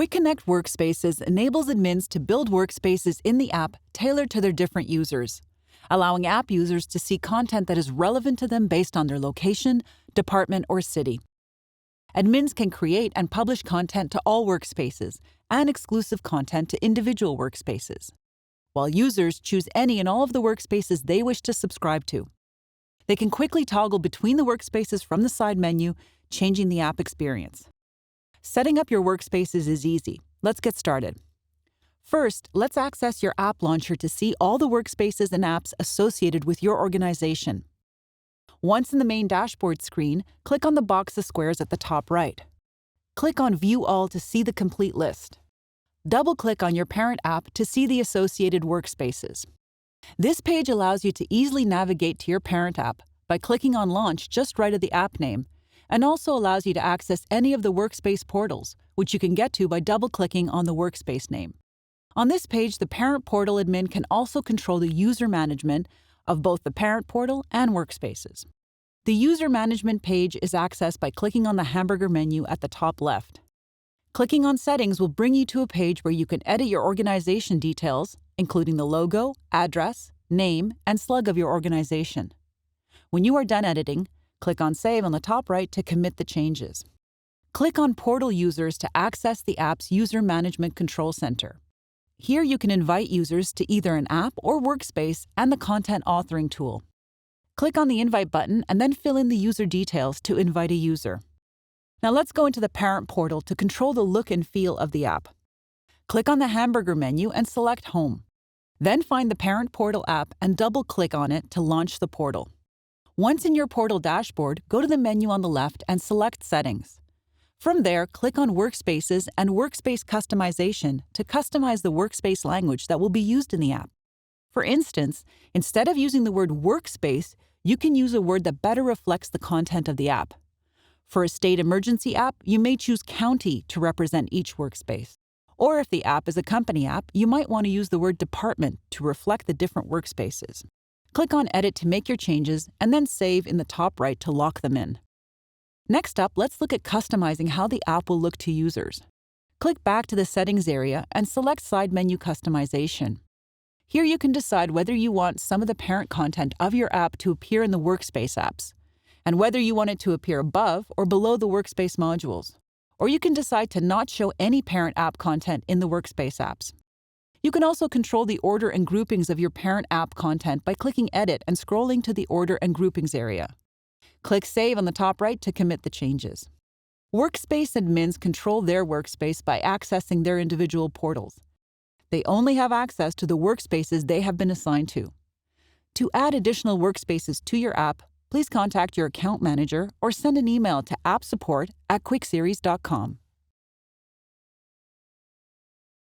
Quick Connect Workspaces enables admins to build workspaces in the app tailored to their different users, allowing app users to see content that is relevant to them based on their location, department, or city. Admins can create and publish content to all workspaces and exclusive content to individual workspaces, while users choose any and all of the workspaces they wish to subscribe to. They can quickly toggle between the workspaces from the side menu, changing the app experience. Setting up your workspaces is easy. Let's get started. First, let's access your app launcher to see all the workspaces and apps associated with your organization. Once in the main dashboard screen, click on the box of squares at the top right. Click on View All to see the complete list. Double-click on your parent app to see the associated workspaces. This page allows you to easily navigate to your parent app by clicking on Launch just right of the app name, and also allows you to access any of the workspace portals, which you can get to by double-clicking on the workspace name. On this page, the parent portal admin can also control the user management of both the parent portal and workspaces. The user management page is accessed by clicking on the hamburger menu at the top left. Clicking on Settings will bring you to a page where you can edit your organization details, including the logo, address, name, and slug of your organization. When you are done editing, click on Save on the top right to commit the changes. Click on Portal Users to access the app's User Management Control Center. Here you can invite users to either an app or workspace and the content authoring tool. Click on the Invite button and then fill in the user details to invite a user. Now let's go into the parent portal to control the look and feel of the app. Click on the hamburger menu and select Home. Then find the parent portal app and double-click on it to launch the portal. Once in your portal dashboard, go to the menu on the left and select Settings. From there, click on Workspaces and Workspace Customization to customize the workspace language that will be used in the app. For instance, instead of using the word workspace, you can use a word that better reflects the content of the app. For a state emergency app, you may choose county to represent each workspace. Or if the app is a company app, you might want to use the word department to reflect the different workspaces. Click on Edit to make your changes and then Save in the top right to lock them in. Next up, let's look at customizing how the app will look to users. Click back to the Settings area and select Side Menu Customization. Here you can decide whether you want some of the parent content of your app to appear in the Workspace apps, and whether you want it to appear above or below the Workspace modules. Or you can decide to not show any parent app content in the Workspace apps. You can also control the order and groupings of your parent app content by clicking Edit and scrolling to the Order and Groupings area. Click Save on the top right to commit the changes. Workspace admins control their workspace by accessing their individual portals. They only have access to the workspaces they have been assigned to. To add additional workspaces to your app, please contact your account manager or send an email to appsupport@quickseries.com.